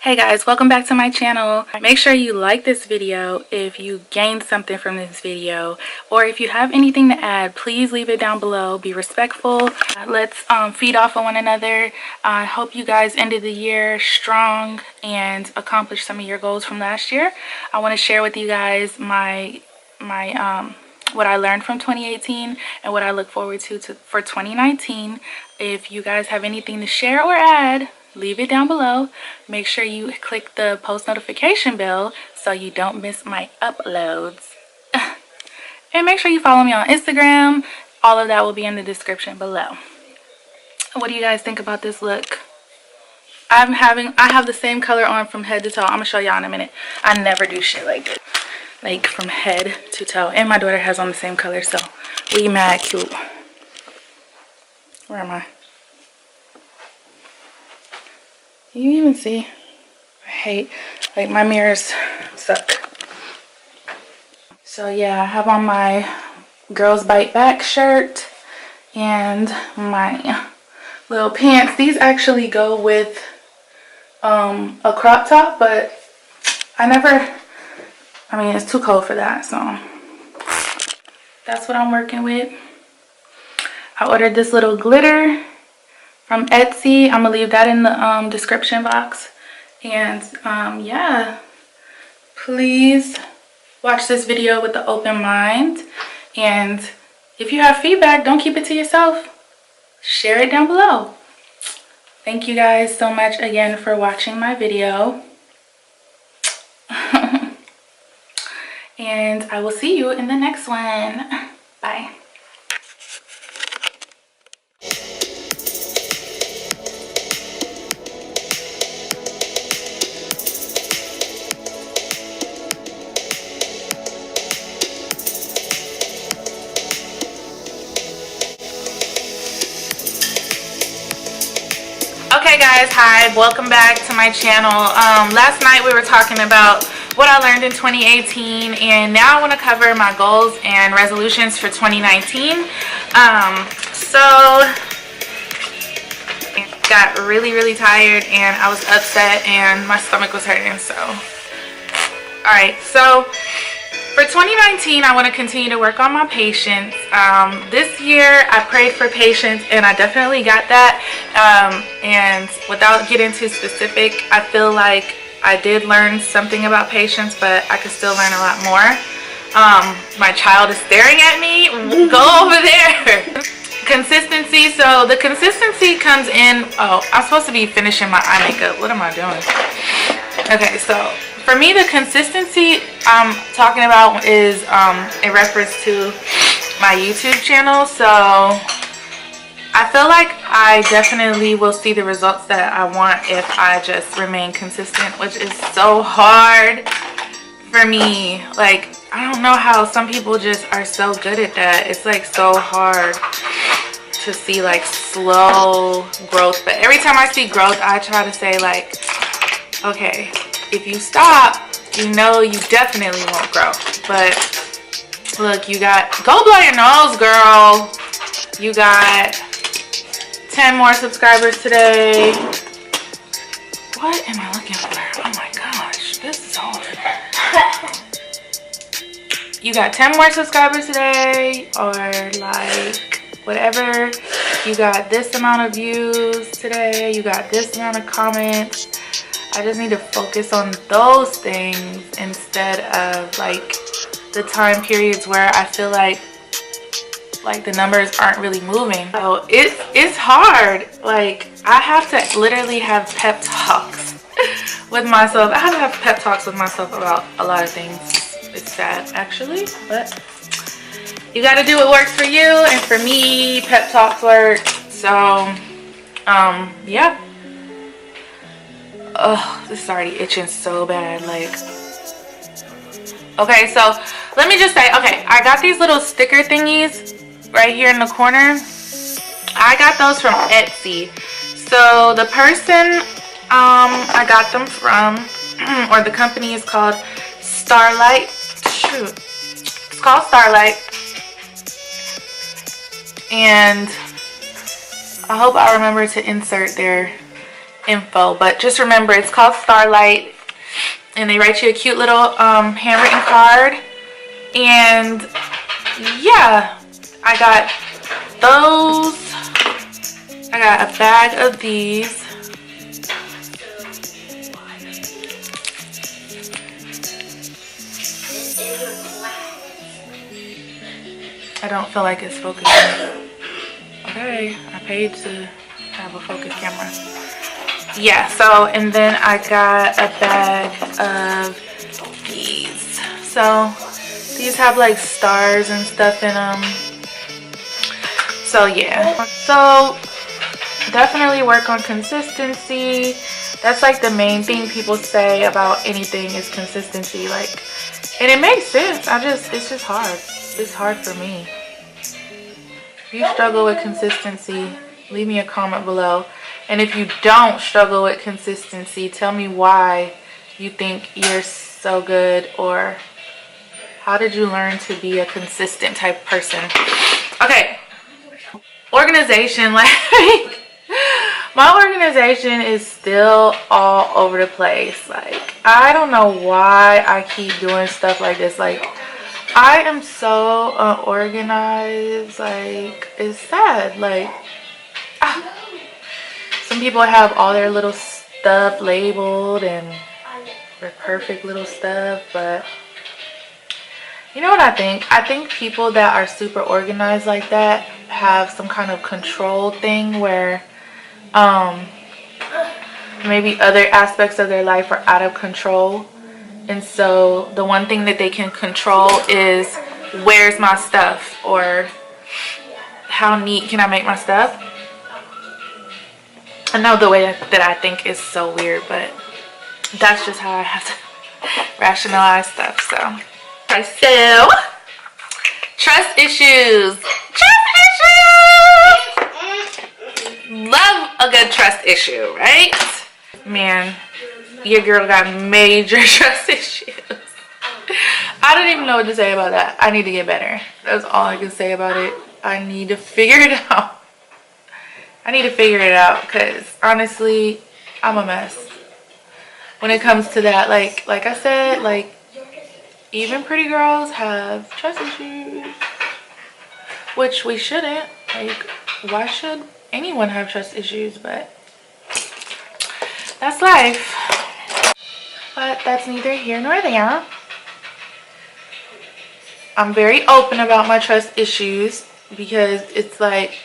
Hey guys, welcome back to my channel. Make sure you like this video if you gained something from this video, or if you have anything to add, please leave it down below. Be respectful. Let's feed off of one another. I hope you guys ended the year strong and accomplished some of your goals from last year. I want to share with you guys my what I learned from 2018 and what I look forward to for 2019. If you guys have anything to share or add, leave it down below. Make sure you click the post notification bell so you don't miss my uploads. And make sure you follow me on Instagram. All of that will be in the description below. What do you guys think about this look? I have the same color on from head to toe. I'm gonna show y'all in a minute. I never do shit like this, like from head to toe. And my daughter has on the same color, so we mad cute. Where am I? Can you even see? I hate, like, my mirrors suck. So yeah, I have on my Girls Bite Back shirt and my little pants. These actually go with a crop top, but I mean, it's too cold for that, so that's what I'm working with. I ordered this little glitter from Etsy. I'm gonna leave that in the description box. And yeah, please watch this video with an open mind. And if you have feedback, don't keep it to yourself. Share it down below. Thank you guys so much again for watching my video. And I will see you in the next one. Bye. Okay guys, hi, welcome back to my channel. Last night we were talking about what I learned in 2018, and now I want to cover my goals and resolutions for 2019. So I got really tired and I was upset and my stomach was hurting. So alright, so for 2019, I want to continue to work on my patience. This year, I prayed for patience, and I definitely got that. And without getting too specific, I feel like I did learn something about patience, but I could still learn a lot more. My child is staring at me. Go over there. Consistency. So the consistency comes in. Oh, I'm supposed to be finishing my eye makeup. What am I doing? Okay, so for me, the consistency I'm talking about is in reference to my YouTube channel. So I feel like I definitely will see the results that I want if I just remain consistent, which is so hard for me. Like, I don't know how some people just are so good at that. It's like so hard to see like slow growth. But every time I see growth, I try to say like, okay, if you stop, you know you definitely won't grow. But look, you got, go blow your nose, girl. You got 10 more subscribers today. What am I looking for? Oh my gosh, this is so hard. You got 10 more subscribers today, or like whatever. You got this amount of views today. You got this amount of comments. I just need to focus on those things instead of like the time periods where I feel like the numbers aren't really moving. So it's hard. Like, I have to literally have pep talks with myself. I have to have pep talks with myself about a lot of things. It's sad actually, but you got to do what works for you, and for me, pep talks work. So yeah. Oh, this is already itching so bad. Like, okay, so let me just say, okay, I got these little sticker thingies right here in the corner. I got those from Etsy. So the person I got them from, or the company, is called Starlight. Shoot, it's called Starlight, and I hope I remember to insert their info, but just remember it's called Starlight, and they write you a cute little handwritten card. And yeah, I got those. I got a bag of these. I don't feel like it's focusing. Okay, I paid to have a focus camera. Yeah, so, and then I got a bag of these. So, these have like stars and stuff in them. So, yeah. So, definitely work on consistency. That's like the main thing people say about anything is consistency. Like, and it makes sense. It's just hard. It's hard for me. If you struggle with consistency, leave me a comment below. And if you don't struggle with consistency, tell me why you think you're so good, or how did you learn to be a consistent type person. Okay, organization. Like, my organization is still all over the place. Like, I don't know why I keep doing stuff like this. Like, I am so unorganized. Like, it's sad. Like, some people have all their little stuff labeled and their perfect little stuff, but you know what I think? I think people that are super organized like that have some kind of control thing where maybe other aspects of their life are out of control. And so the one thing that they can control is, where's my stuff, or how neat can I make my stuff. I know the way that I think is so weird, but that's just how I have to rationalize stuff. So, okay, so trust issues. Love a good trust issue, right? Man, your girl got major trust issues. I don't even know what to say about that. I need to get better. That's all I can say about it. I need to figure it out. I need to figure it out, because honestly, I'm a mess when it comes to that. Like I said, like, even pretty girls have trust issues, which we shouldn't. Like, why should anyone have trust issues? But that's life. But that's neither here nor there. I'm very open about my trust issues, because it's like,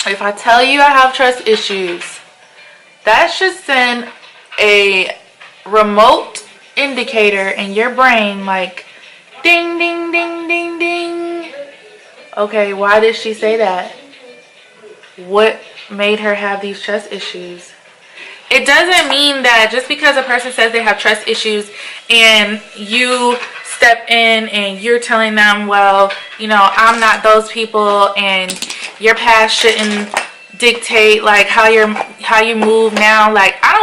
if I tell you I have trust issues, that should send a remote indicator in your brain, like, ding, ding, ding, ding, ding. Okay, why did she say that? What made her have these trust issues? It doesn't mean that just because a person says they have trust issues and you step in and you're telling them, well, you know, I'm not those people, and your past shouldn't dictate like how you move now. Like, I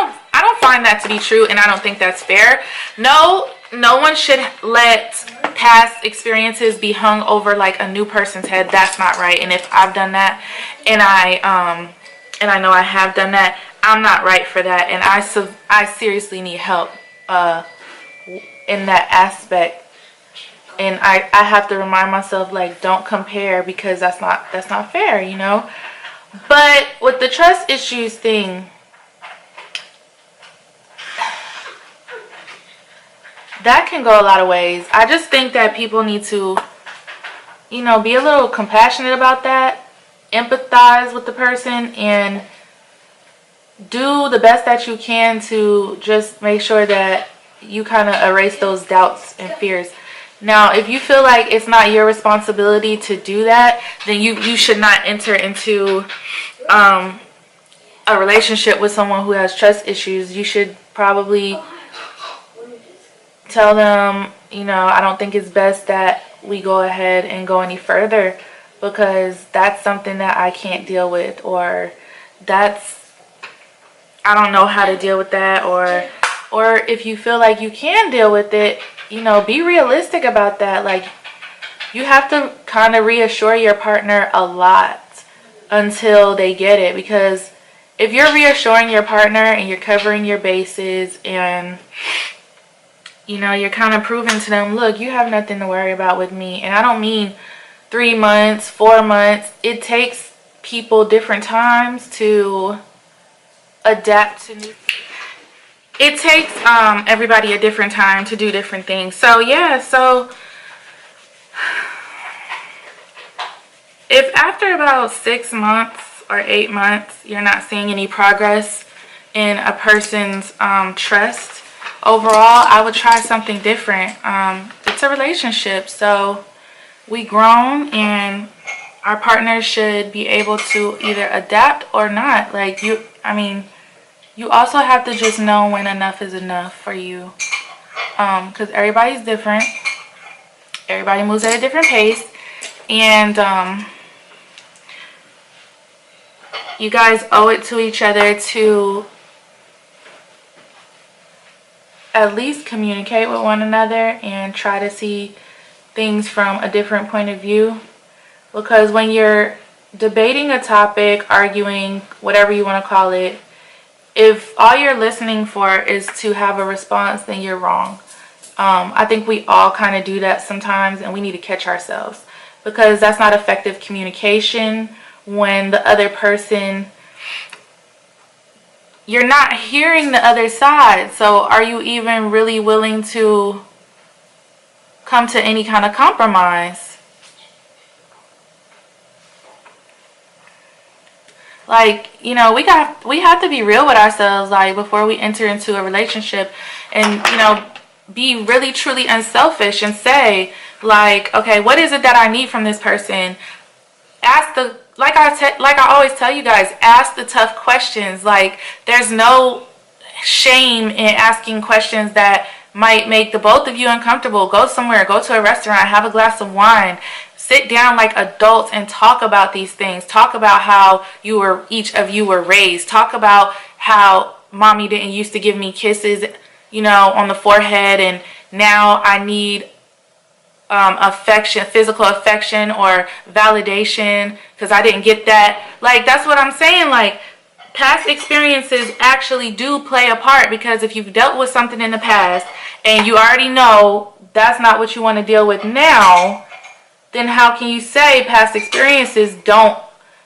don't find that to be true, and I don't think that's fair. No one should let past experiences be hung over like a new person's head. That's not right. And if I've done that, and I know I have done that, I'm not right for that, and I seriously need help in that aspect. And I have to remind myself, like, don't compare, because that's not fair, you know. But with the trust issues thing, that can go a lot of ways. I just think that people need to, you know, be a little compassionate about that, empathize with the person, and do the best that you can to just make sure that you kind of erase those doubts and fears. Now, if you feel like it's not your responsibility to do that, then you should not enter into a relationship with someone who has trust issues. You should probably tell them, you know, I don't think it's best that we go ahead and go any further, because that's something that I can't deal with, or I don't know how to deal with that, or if you feel like you can deal with it, you know, be realistic about that. Like, you have to kind of reassure your partner a lot until they get it, because if you're reassuring your partner and you're covering your bases and, you know, you're kind of proving to them, look, you have nothing to worry about with me. And I don't mean 3 months, 4 months. It takes people different times to adapt to new. It takes everybody a different time to do different things. So yeah, so if after about 6 months or 8 months you're not seeing any progress in a person's trust overall, I would try something different. It's a relationship, so we grown, and our partners should be able to either adapt or not. Like, I mean, you also have to just know when enough is enough for you, because everybody's different. Everybody moves at a different pace, and you guys owe it to each other to at least communicate with one another and try to see things from a different point of view. Because when you're debating a topic, arguing, whatever you want to call it, if all you're listening for is to have a response, then you're wrong. I think we all kind of do that sometimes, and we need to catch ourselves, because that's not effective communication when the other person, you're not hearing the other side. So are you even really willing to come to any kind of compromise? Like, you know, we have to be real with ourselves, like, before we enter into a relationship, and, you know, be really truly unselfish and say, like, okay, what is it that I need from this person? Ask the, like I always tell you guys, ask the tough questions. Like, there's no shame in asking questions that might make the both of you uncomfortable. Go somewhere, go to a restaurant, have a glass of wine. Sit down like adults and talk about these things. Talk about how each of you were raised. Talk about how mommy didn't used to give me kisses, you know, on the forehead, and now I need affection, physical affection or validation because I didn't get that. Like, that's what I'm saying. Like, past experiences actually do play a part, because if you've dealt with something in the past and you already know that's not what you want to deal with now, then how can you say past experiences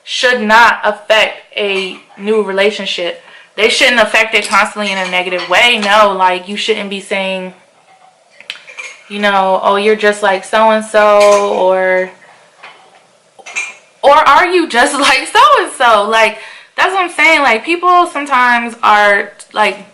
should not affect a new relationship? They shouldn't affect it constantly in a negative way. No, like, you shouldn't be saying, you know, oh, you're just like so-and-so, or are you just like so-and-so? Like, that's what I'm saying. Like, people sometimes are, like,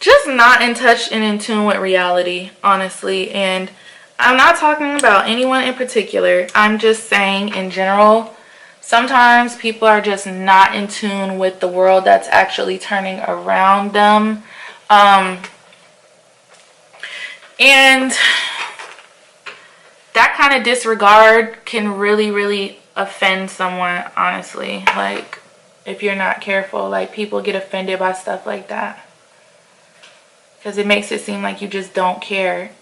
just not in touch and in tune with reality, honestly. And I'm not talking about anyone in particular. I'm just saying in general, sometimes people are just not in tune with the world that's actually turning around them. And that kind of disregard can really, really offend someone, honestly. Like, if you're not careful, like, people get offended by stuff like that, because it makes it seem like you just don't care.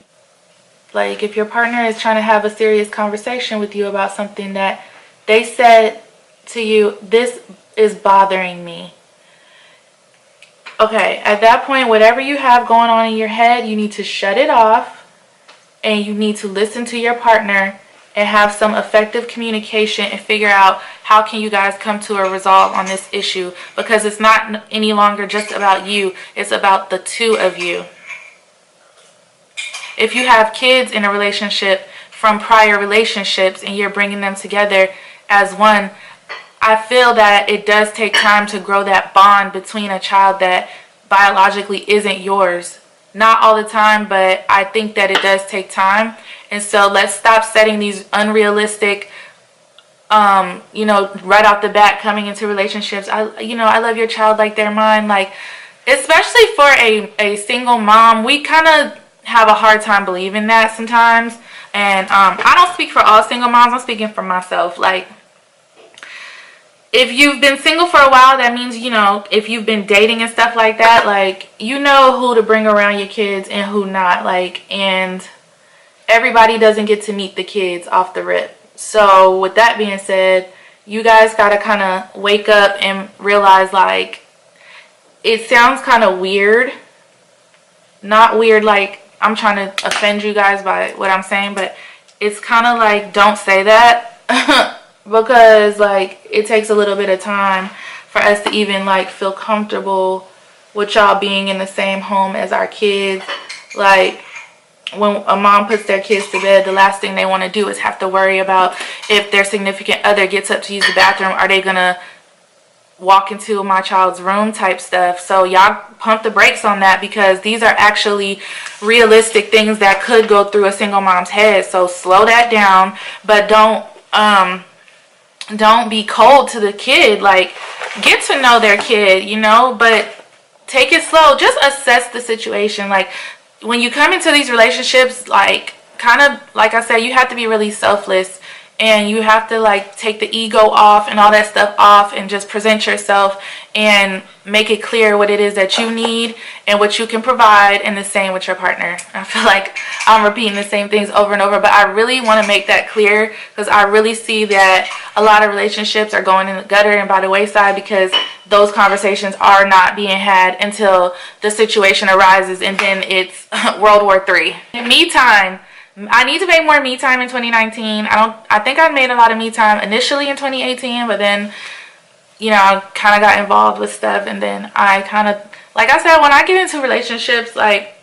Like, if your partner is trying to have a serious conversation with you about something that they said to you, this is bothering me. Okay, at that point, whatever you have going on in your head, you need to shut it off, and you need to listen to your partner and have some effective communication and figure out how can you guys come to a resolve on this issue, because it's not any longer just about you, it's about the two of you. If you have kids in a relationship from prior relationships and you're bringing them together as one, I feel that it does take time to grow that bond between a child that biologically isn't yours. Not all the time, but I think that it does take time. And so let's stop setting these unrealistic, you know, right off the bat coming into relationships. I love your child like they're mine. Like, especially for a single mom, we kind of have a hard time believing that sometimes. And I don't speak for all single moms. I'm speaking for myself. Like, if you've been single for a while, that means, you know, if you've been dating and stuff like that, like, you know who to bring around your kids and who not. Like, and everybody doesn't get to meet the kids off the rip. So with that being said, you guys got to kind of wake up and realize, like, it sounds kind of weird. Not weird like I'm trying to offend you guys by what I'm saying, but it's kind of like, don't say that. Because, like, it takes a little bit of time for us to even, like, feel comfortable with y'all being in the same home as our kids. Like, when a mom puts their kids to bed, the last thing they want to do is have to worry about if their significant other gets up to use the bathroom, are they gonna walk into my child's room type stuff. So y'all pump the brakes on that, because these are actually realistic things that could go through a single mom's head. So slow that down, but don't be cold to the kid. Like, get to know their kid, you know, but take it slow. Just assess the situation. Like, when you come into these relationships, like, kind of like I said, you have to be really selfless, and you have to, like, take the ego off and all that stuff off, and just present yourself and make it clear what it is that you need and what you can provide, and the same with your partner. I feel like I'm repeating the same things over and over, but I really want to make that clear, because I really see that a lot of relationships are going in the gutter and by the wayside because those conversations are not being had until the situation arises, and then it's World War III. Me time. I need to make more me time in 2019. I think I made a lot of me time initially in 2018, but then, you know, I kind of got involved with stuff, and then I kind of, like I said, when I get into relationships, like,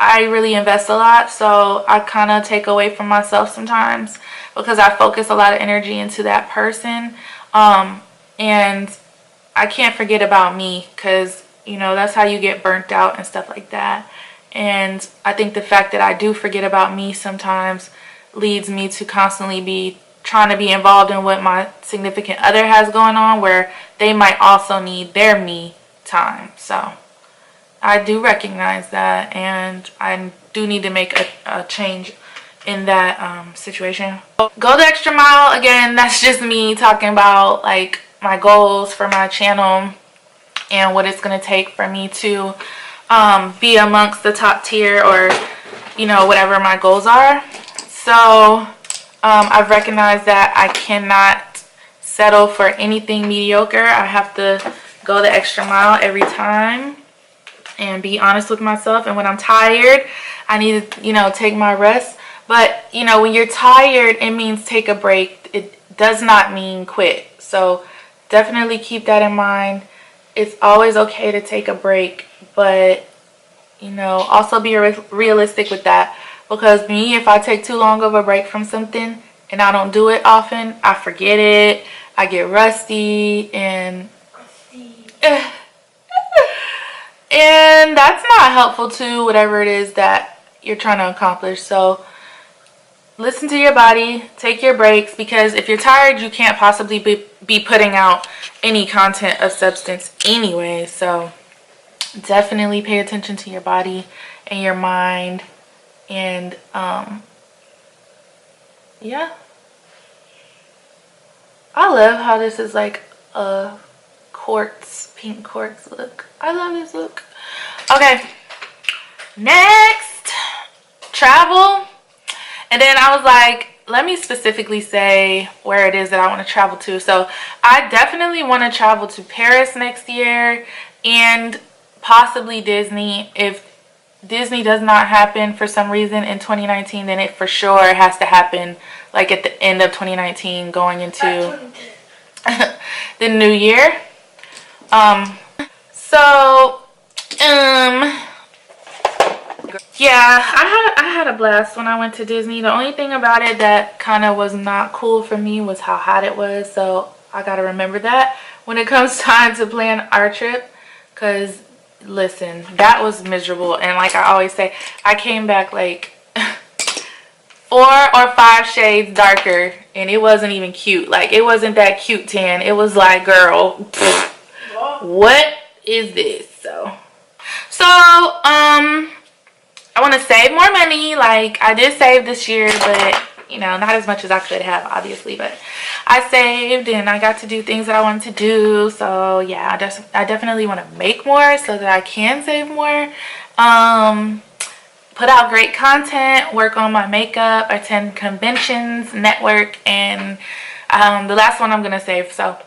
I really invest a lot, so I kind of take away from myself sometimes, because I focus a lot of energy into that person, and I can't forget about me, because, you know, that's how you get burnt out and stuff like that. And I think the fact that I do forget about me sometimes leads me to constantly be trying to be involved in what my significant other has going on, where they might also need their me time. So I do recognize that, and I do need to make a change in that situation. Go the extra mile. Again, that's just me talking about, like, my goals for my channel and what it's going to take for me to be amongst the top tier, or, you know, whatever my goals are. So I've recognized that I cannot settle for anything mediocre. I have to go the extra mile every time and be honest with myself. And when I'm tired, I need to, you know, take my rest. But, you know, when you're tired, it means take a break. It does not mean quit. So definitely keep that in mind. It's always okay to take a break, but, you know, also be realistic with that, because me, if I take too long of a break from something and I don't do it often, I forget it, I get rusty, and and that's not helpful to whatever it is that you're trying to accomplish. So listen to your body, take your breaks, because if you're tired, you can't possibly be putting out any content of substance anyway. So definitely pay attention to your body and your mind. And yeah, I love how this is like a quartz, pink quartz look. I love this look. Okay, next, travel. And then I was like, let me specifically say where it is that I want to travel to. So I definitely want to travel to Paris next year, and possibly Disney. If Disney does not happen for some reason in 2019, then it for sure has to happen like at the end of 2019 going into the new year. Yeah, I had a blast when I went to Disney. The only thing about it that kind of was not cool for me was how hot it was. So I got to remember that when it comes time to plan our trip, because listen, that was miserable. And like I always say, I came back like 4 or 5 shades darker, and it wasn't even cute. Like, it wasn't that cute tan. It was like, girl, what is this? So I want to save more money. Like, I did save this year, but, you know, not as much as I could have, obviously. But I saved, and I got to do things that I wanted to do. So yeah, I definitely want to make more so that I can save more. Put out great content, work on my makeup, attend conventions, network, and The last one I'm gonna save. So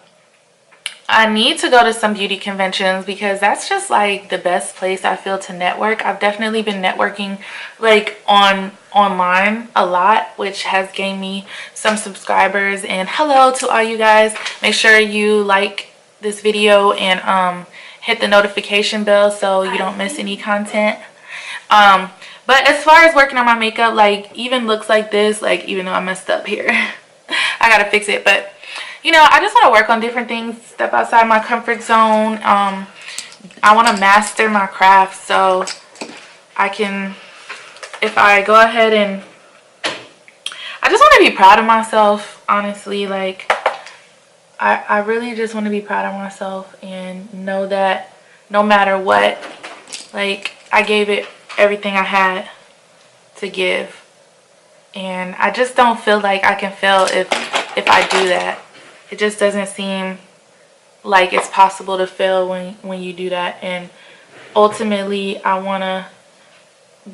I need to go to some beauty conventions because that's just like the best place I feel to network. I've definitely been networking like online a lot, which has gained me some subscribers. And hello to all you guys. Make sure you like this video and hit the notification bell so you don't miss any content. But as far as working on my makeup, like even looks like this, like even though I messed up here, I gotta fix it. But you know, I just want to work on different things, step outside my comfort zone. I want to master my craft so I can, if I go ahead and, I just want to be proud of myself, honestly. Like, I really just want to be proud of myself and know that no matter what, like, I gave it everything I had to give. And I just don't feel like I can fail if I do that. It just doesn't seem like it's possible to fail when you do that. And ultimately, I want to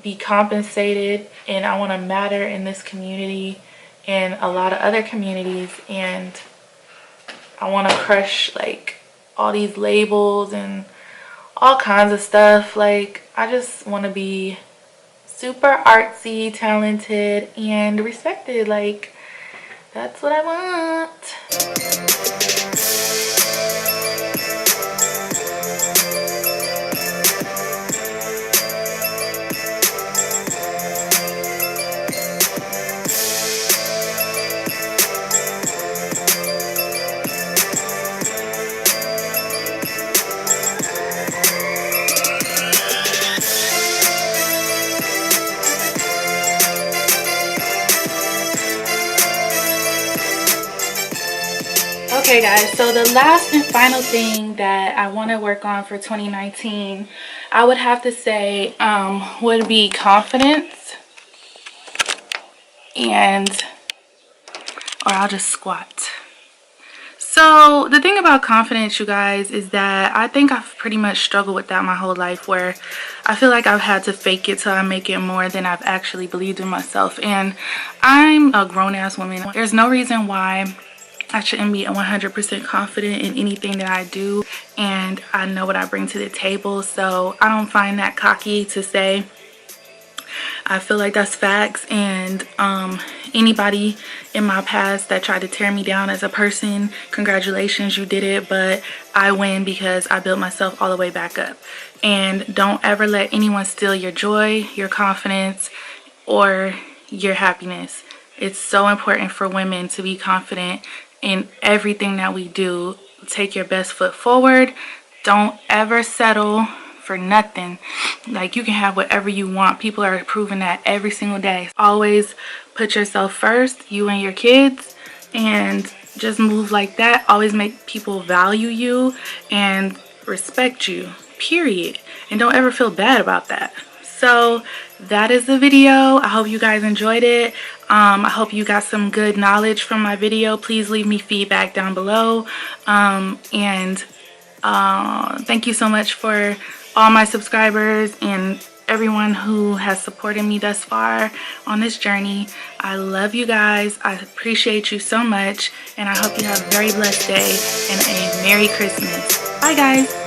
be compensated and I want to matter in this community and a lot of other communities. And I want to crush like all these labels and all kinds of stuff. Like, I just want to be super artsy, talented, and respected. Like, that's what I want. Okay guys, so the last and final thing that I want to work on for 2019, I would have to say would be confidence. And or I'll just squat. So the thing about confidence, you guys, is that I think I've pretty much struggled with that my whole life, where I feel like I've had to fake it till I make it more than I've actually believed in myself. And I'm a grown-ass woman. There's no reason why I shouldn't be 100% confident in anything that I do, and I know what I bring to the table, so I don't find that cocky to say. I feel like that's facts. And anybody in my past that tried to tear me down as a person, congratulations, you did it, but I win because I built myself all the way back up. And don't ever let anyone steal your joy, your confidence, or your happiness. It's so important for women to be confident in everything that we do. Take your best foot forward. Don't ever settle for nothing. Like, you can have whatever you want. People are proving that every single day. Always put yourself first, you and your kids, and just move like that. Always make people value you and respect you, period. And don't ever feel bad about that. So that is the video. I hope you guys enjoyed it. I hope you got some good knowledge from my video. Please leave me feedback down below. Thank you so much for all my subscribers and everyone who has supported me thus far on this journey. I love you guys. I appreciate you so much. And I hope you have a very blessed day and a Merry Christmas. Bye guys.